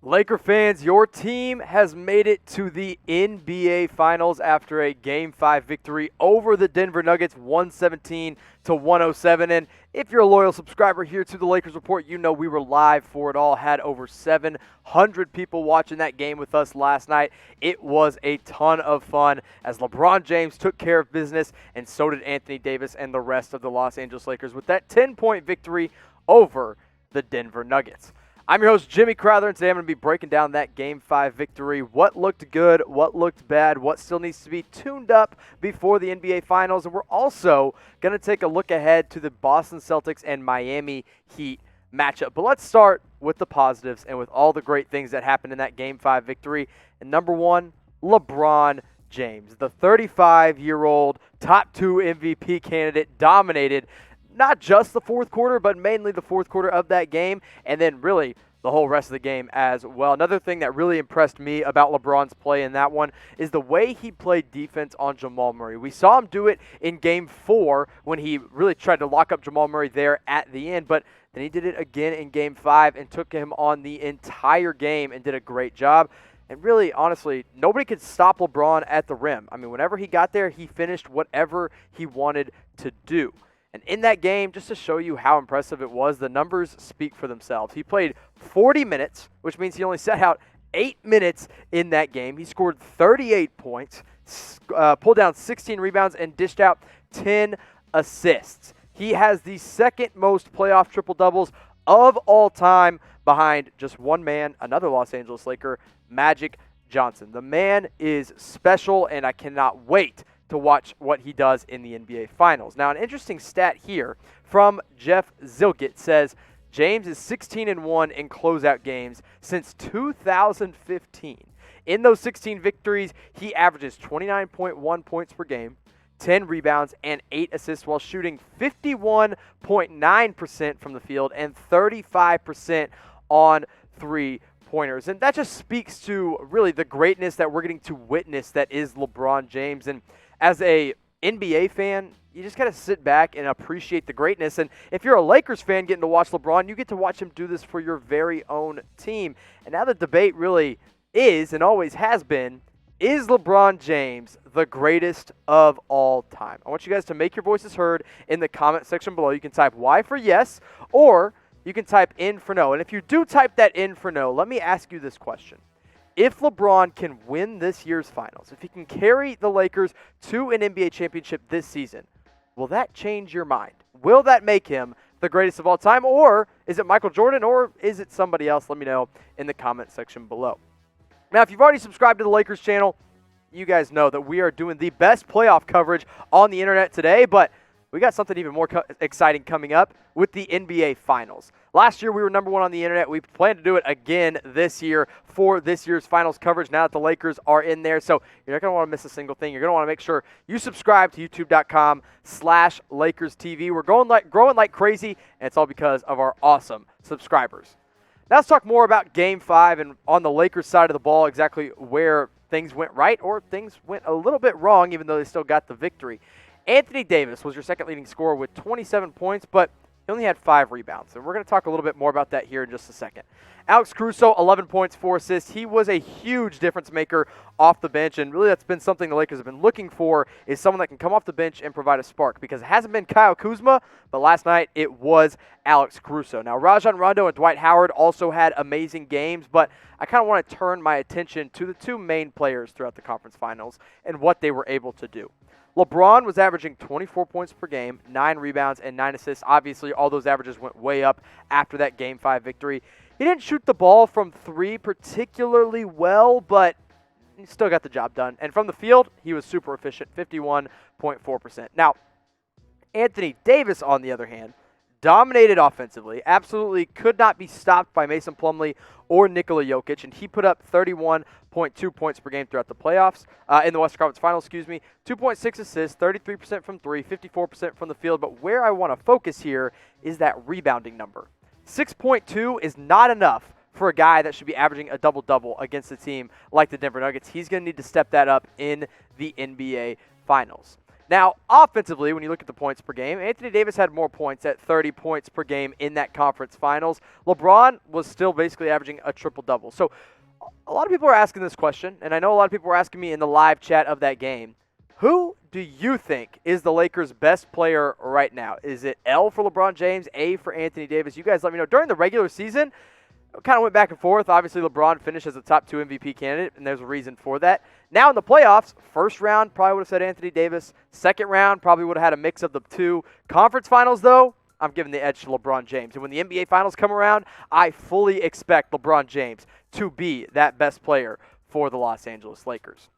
Laker fans, your team has made it to the NBA Finals after a Game 5 victory over the Denver Nuggets, 117-107. And if you're a loyal subscriber here to the Lakers Report, you know we were live for it all, had over 700 people watching that game with us last night. It was a ton of fun as LeBron James took care of business, and so did Anthony Davis and the rest of the Los Angeles Lakers with that 10-point victory over the Denver Nuggets. I'm your host, Jimmy Crowther, and today I'm going to be breaking down that Game 5 victory, what looked good, what looked bad, what still needs to be tuned up before the NBA Finals, and we're also going to take a look ahead to the Boston Celtics and Miami Heat matchup. But let's start with the positives and with all the great things that happened in that Game 5 victory. And number one, LeBron James, the 35-year-old top 2 MVP candidate, dominated not just the fourth quarter, but mainly the fourth quarter of that game, and then really the whole rest of the game as well. Another thing that really impressed me about LeBron's play in that one is the way he played defense on Jamal Murray. We saw him do it in Game 4 when he really tried to lock up Jamal Murray there at the end, but then he did it again in Game 5 and took him on the entire game and did a great job. And really, honestly, nobody could stop LeBron at the rim. I mean, whenever he got there, he finished whatever he wanted to do. And in that game, just to show you how impressive it was, the numbers speak for themselves. He played 40 minutes, which means he only sat out 8 minutes in that game. He scored 38 points, pulled down 16 rebounds, and dished out 10 assists. He has the second most playoff triple-doubles of all time behind just one man, another Los Angeles Laker, Magic Johnson. The man is special, and I cannot wait to watch what he does in the NBA Finals. Now, an interesting stat here from Jeff Zilgett says James is 16-1 in closeout games since 2015. In those 16 victories, he averages 29.1 points per game, 10 rebounds, and 8 assists while shooting 51.9% from the field and 35% on three-pointers. And that just speaks to really the greatness that we're getting to witness that is LeBron James. And as a NBA fan, you just got to sit back and appreciate the greatness. And if you're a Lakers fan getting to watch LeBron, you get to watch him do this for your very own team. And now the debate really is, and always has been, is LeBron James the greatest of all time? I want you guys to make your voices heard in the comment section below. You can type Y for yes, or you can type N for no. And if you do type that N for no, let me ask you this question. If LeBron can win this year's finals, if he can carry the Lakers to an NBA championship this season, will that change your mind? Will that make him the greatest of all time? Or is it Michael Jordan? Or is it somebody else? Let me know in the comment section below. Now, if you've already subscribed to the Lakers channel, you guys know that we are doing the best playoff coverage on the internet today, but we got something even more exciting coming up with the NBA Finals. Last year, we were number 1 on the internet. We plan to do it again this year for this year's Finals coverage now that the Lakers are in there. So you're not going to want to miss a single thing. You're going to want to make sure you subscribe to youtube.com/LakersTV. We're growing like crazy, and it's all because of our awesome subscribers. Now let's talk more about Game 5 and on the Lakers side of the ball, exactly where things went right or things went a little bit wrong, even though they still got the victory. Anthony Davis was your second leading scorer with 27 points, but he only had 5 rebounds. And we're going to talk a little bit more about that here in just a second. Alex Caruso, 11 points, 4 assists. He was a huge difference maker off the bench, and really that's been something the Lakers have been looking for, is someone that can come off the bench and provide a spark, because it hasn't been Kyle Kuzma, but last night it was Alex Caruso. Now, Rajon Rondo and Dwight Howard also had amazing games, but I kind of want to turn my attention to the 2 main players throughout the conference finals and what they were able to do. LeBron was averaging 24 points per game, 9 rebounds, and 9 assists. Obviously, all those averages went way up after that Game 5 victory. He didn't shoot the ball from 3 particularly well, but he still got the job done. And from the field, he was super efficient, 51.4%. Now, Anthony Davis, on the other hand, dominated offensively, absolutely could not be stopped by Mason Plumlee or Nikola Jokic, and he put up 31.2 points per game throughout the playoffs, in the Western Conference Finals, 2.6 assists, 33% from 3, 54% from the field, but where I want to focus here is that rebounding number. 6.2 is not enough for a guy that should be averaging a double-double against a team like the Denver Nuggets. He's going to need to step that up in the NBA Finals. Now, offensively, when you look at the points per game, Anthony Davis had more points at 30 points per game in that conference finals. LeBron was still basically averaging a triple-double. So a lot of people are asking this question, and I know a lot of people were asking me in the live chat of that game, who do you think is the Lakers' best player right now? Is it L for LeBron James, A for Anthony Davis? You guys let me know. During the regular season, kind of went back and forth. Obviously, LeBron finished as a top 2 MVP candidate, and there's a reason for that. Now in the playoffs, first round probably would have said Anthony Davis. Second round probably would have had a mix of the two. Conference finals, though, I'm giving the edge to LeBron James. And when the NBA finals come around, I fully expect LeBron James to be that best player for the Los Angeles Lakers.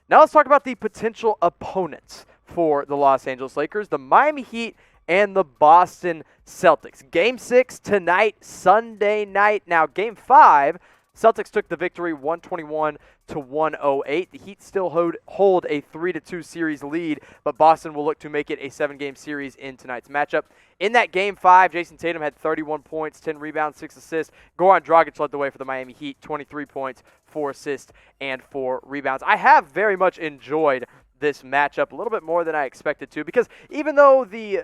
Now let's talk about the potential opponents for the Los Angeles Lakers, the Miami Heat and the Boston Celtics. Game 6 tonight, Sunday night. Now, Game 5, Celtics took the victory 121-108. The Heat still hold a 3-2 series lead, but Boston will look to make it a 7-game series in tonight's matchup. In that Game 5, Jayson Tatum had 31 points, 10 rebounds, 6 assists. Goran Dragic led the way for the Miami Heat, 23 points, 4 assists, and 4 rebounds. I have very much enjoyed this matchup a little bit more than I expected to, because even though the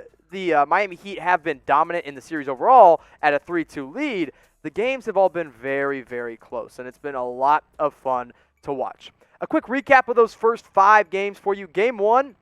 Miami Heat have been dominant in the series overall at a 3-2 lead, the games have all been very, very close, and it's been a lot of fun to watch. A quick recap of those first 5 games for you. Game 1,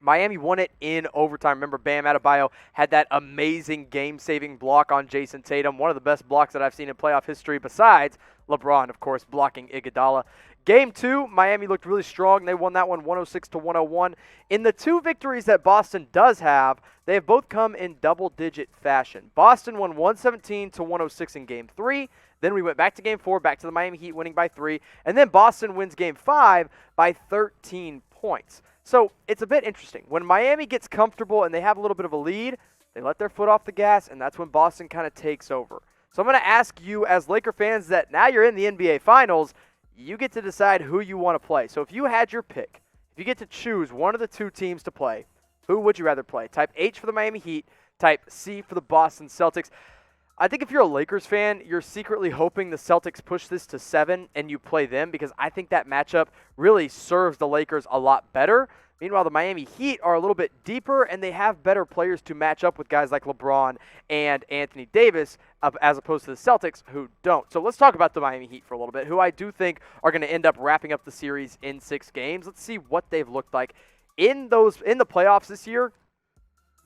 Miami won it in overtime. Remember, Bam Adebayo had that amazing game-saving block on Jayson Tatum, one of the best blocks that I've seen in playoff history, besides LeBron, of course, blocking Iguodala. Game 2, Miami looked really strong. They won that one 106-101. In the 2 victories that Boston does have, they have both come in double-digit fashion. Boston won 117-106 in Game 3. Then we went back to Game 4, back to the Miami Heat winning by 3. And then Boston wins Game 5 by 13 points. So it's a bit interesting. When Miami gets comfortable and they have a little bit of a lead, they let their foot off the gas, and that's when Boston kind of takes over. So I'm going to ask you as Laker fans that now you're in the NBA Finals, you get to decide who you want to play. So if you had your pick, if you get to choose one of the 2 teams to play, who would you rather play? Type H for the Miami Heat, type C for the Boston Celtics. I think if you're a Lakers fan, you're secretly hoping the Celtics push this to 7 and you play them, because I think that matchup really serves the Lakers a lot better. Meanwhile, the Miami Heat are a little bit deeper, and they have better players to match up with guys like LeBron and Anthony Davis, as opposed to the Celtics, who don't. So let's talk about the Miami Heat for a little bit, who I do think are going to end up wrapping up the series in 6 games. Let's see what they've looked like in the playoffs this year.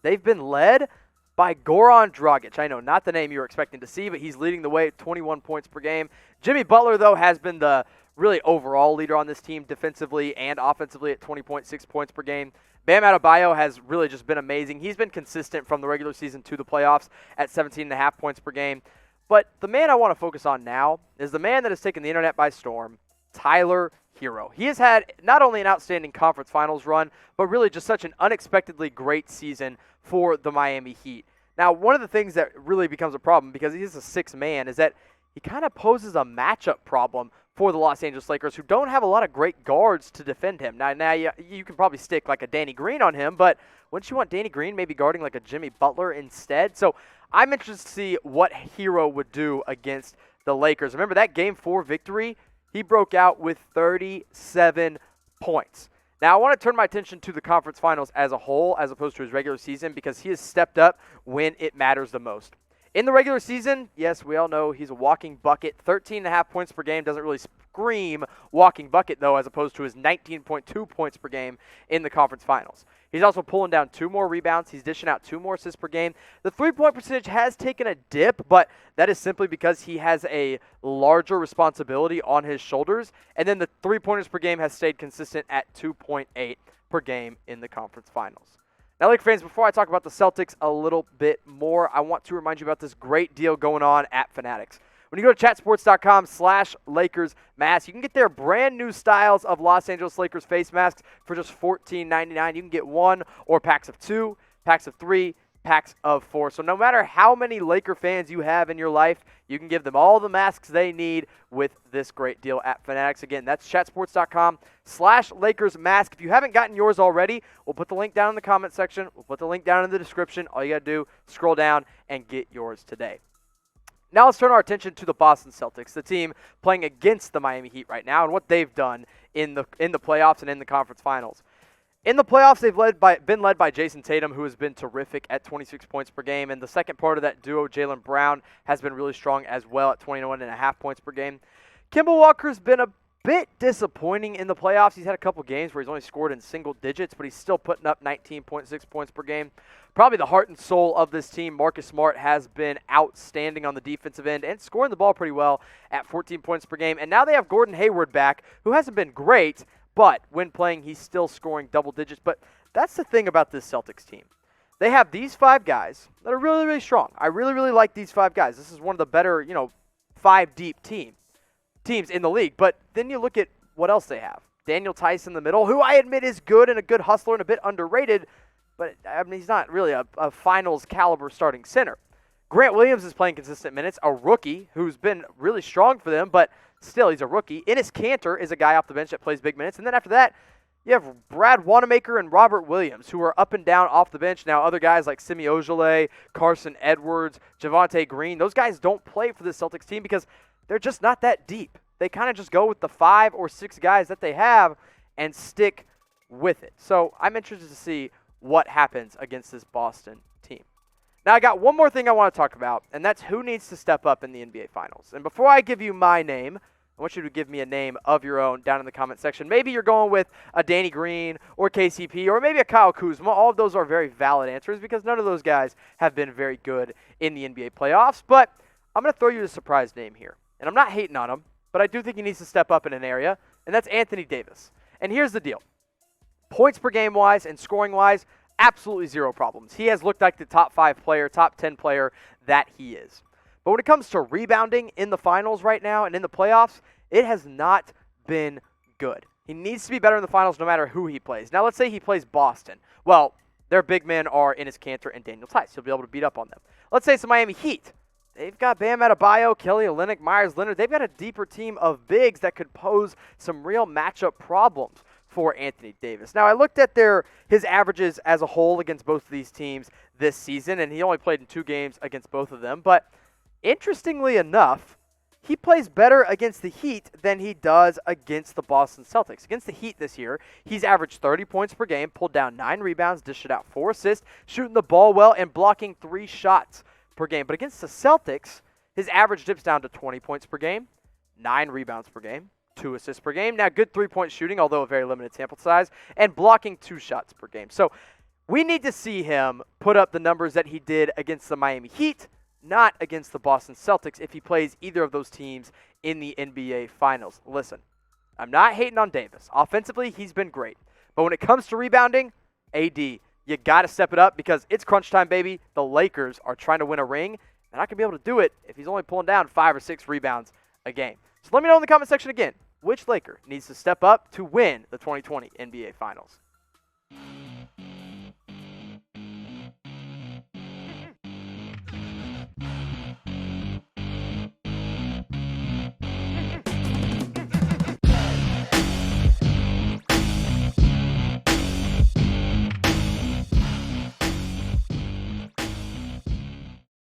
They've been led by Goran Dragic. I know, not the name you were expecting to see, but he's leading the way at 21 points per game. Jimmy Butler, though, has been the really overall leader on this team defensively and offensively at 20.6 points per game. Bam Adebayo has really just been amazing. He's been consistent from the regular season to the playoffs at 17.5 points per game. But the man I want to focus on now is the man that has taken the internet by storm, Tyler Herro. He has had not only an outstanding conference finals run, but really just such an unexpectedly great season for the Miami Heat. Now, one of the things that really becomes a problem, because he's a 6th man, is that he kind of poses a matchup problem for the Los Angeles Lakers, who don't have a lot of great guards to defend him. Now you can probably stick like a Danny Green on him, but wouldn't you want Danny Green maybe guarding like a Jimmy Butler instead? So I'm interested to see what Herro would do against the Lakers. Remember that Game 4 victory? He broke out with 37 points. Now, I want to turn my attention to the conference finals as a whole, as opposed to his regular season, because he has stepped up when it matters the most. In the regular season, yes, we all know he's a walking bucket. 13.5 points per game doesn't really scream walking bucket, though, as opposed to his 19.2 points per game in the conference finals. He's also pulling down 2 more rebounds. He's dishing out 2 more assists per game. The three-point percentage has taken a dip, but that is simply because he has a larger responsibility on his shoulders. And then the three-pointers per game has stayed consistent at 2.8 per game in the conference finals. Now, Laker fans, before I talk about the Celtics a little bit more, I want to remind you about this great deal going on at Fanatics. When you go to chatsports.com/LakersMask, you can get their brand new styles of Los Angeles Lakers face masks for just $14.99. You can get 1 or packs of 2, packs of 3, packs of 4. So no matter how many Laker fans you have in your life, you can give them all the masks they need with this great deal at Fanatics. Again, that's chatsports.com/LakersMask. If you haven't gotten yours already, we'll put the link down in the comment section. We'll put the link down in the description. All you got to do, scroll down and get yours today. Now let's turn our attention to the Boston Celtics, the team playing against the Miami Heat right now, and what they've done in the playoffs and in the conference finals. In the playoffs, they've been led by Jayson Tatum, who has been terrific at 26 points per game. And the second part of that duo, Jaylen Brown, has been really strong as well at 21.5 points per game. Kemba Walker's been a bit disappointing in the playoffs. He's had a couple games where he's only scored in single digits, but he's still putting up 19.6 points per game. Probably the heart and soul of this team, Marcus Smart, has been outstanding on the defensive end and scoring the ball pretty well at 14 points per game. And now they have Gordon Hayward back, who hasn't been great, but when playing, he's still scoring double digits. But that's the thing about this Celtics team. They have these 5 guys that are really, really strong. I really, really like these 5 guys. This is one of the better, 5 deep teams in the league. But then you look at what else they have. Daniel Tice in the middle, who I admit is good and a good hustler and a bit underrated, but I mean, he's not really a finals caliber starting center. Grant Williams is playing consistent minutes, a rookie who's been really strong for them, but still he's a rookie. Enes Kanter is a guy off the bench that plays big minutes. And then after that, you have Brad Wanamaker and Robert Williams, who are up and down off the bench. Now, other guys like Semi Ojeleye, Carson Edwards, Javonte Green, those guys don't play for the Celtics team because they're just not that deep. They kind of just go with the 5 or 6 guys that they have and stick with it. So I'm interested to see what happens against this Boston team. Now, I got one more thing I want to talk about, and that's who needs to step up in the NBA Finals. And before I give you my name, I want you to give me a name of your own down in the comment section. Maybe you're going with a Danny Green or KCP or maybe a Kyle Kuzma. All of those are very valid answers because none of those guys have been very good in the NBA playoffs. But I'm going to throw you a surprise name here. And I'm not hating on him, but I do think he needs to step up in an area, and that's Anthony Davis. And here's the deal. Points per game wise and scoring wise, absolutely zero problems. He has looked like the top 5 player, top 10 player that he is. But when it comes to rebounding in the finals right now and in the playoffs, it has not been good. He needs to be better in the finals no matter who he plays. Now, let's say he plays Boston. Well, their big men are Enes Kanter and Daniel Tice. He'll be able to beat up on them. Let's say it's the Miami Heat. They've got Bam Adebayo, Kelly Olynyk, Myers Leonard. They've got a deeper team of bigs that could pose some real matchup problems for Anthony Davis. Now, I looked at his averages as a whole against both of these teams this season, and he only played in 2 games against both of them. But interestingly enough, he plays better against the Heat than he does against the Boston Celtics. Against the Heat this year, he's averaged 30 points per game, pulled down 9 rebounds, dished out 4 assists, shooting the ball well, and blocking 3 shots per game. But against the Celtics, his average dips down to 20 points per game, 9 rebounds per game, 2 assists per game. Now, good 3-point shooting, although a very limited sample size, and blocking 2 shots per game. So we need to see him put up the numbers that he did against the Miami Heat, not against the Boston Celtics if he plays either of those teams in the NBA Finals. Listen, I'm not hating on Davis. Offensively, he's been great. But when it comes to rebounding, AD, you got to step it up because it's crunch time, baby. The Lakers are trying to win a ring, and I can be able to do it if he's only pulling down 5 or 6 rebounds a game. So let me know in the comment section again, which Laker needs to step up to win the 2020 NBA Finals?